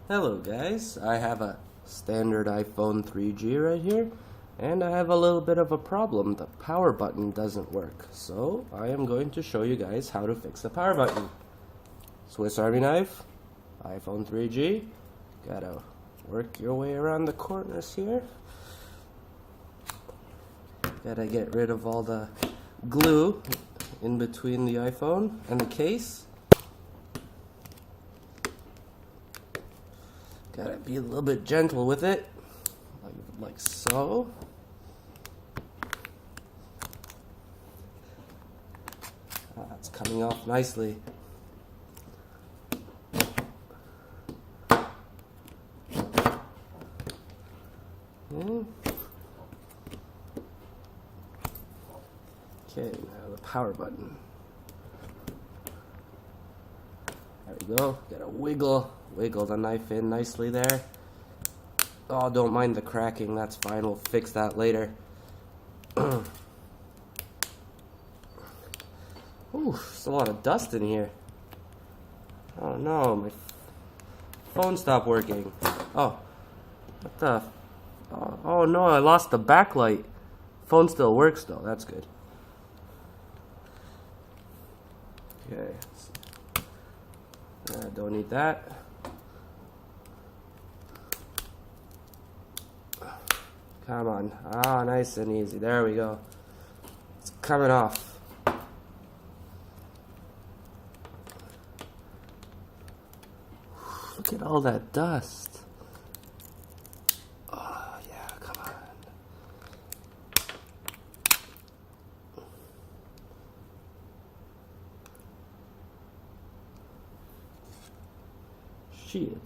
Hello guys, I have a standard iPhone 3G right here, and I have a little bit of a problem. The power button doesn't work, so I am going to show you guys how to fix the power button. Swiss Army knife, iPhone 3G, gotta work your way around the corners here. Gotta get rid of all the glue in between the iPhone and the case. Gotta be a little bit gentle with it, like so. It's coming off nicely. Okay, now the power button. There we go. Gotta wiggle the knife in nicely there. Oh, don't mind the cracking, that's fine, we'll fix that later. Ooh, there's a lot of dust in here. Oh no, my phone stopped working. Oh, what the? Oh no, I lost the backlight. Phone still works though, that's good. Okay. Don't need that. Come on. Ah, nice and easy. There we go. It's coming off. Look at all that dust. Oh, yeah, come on. Shit.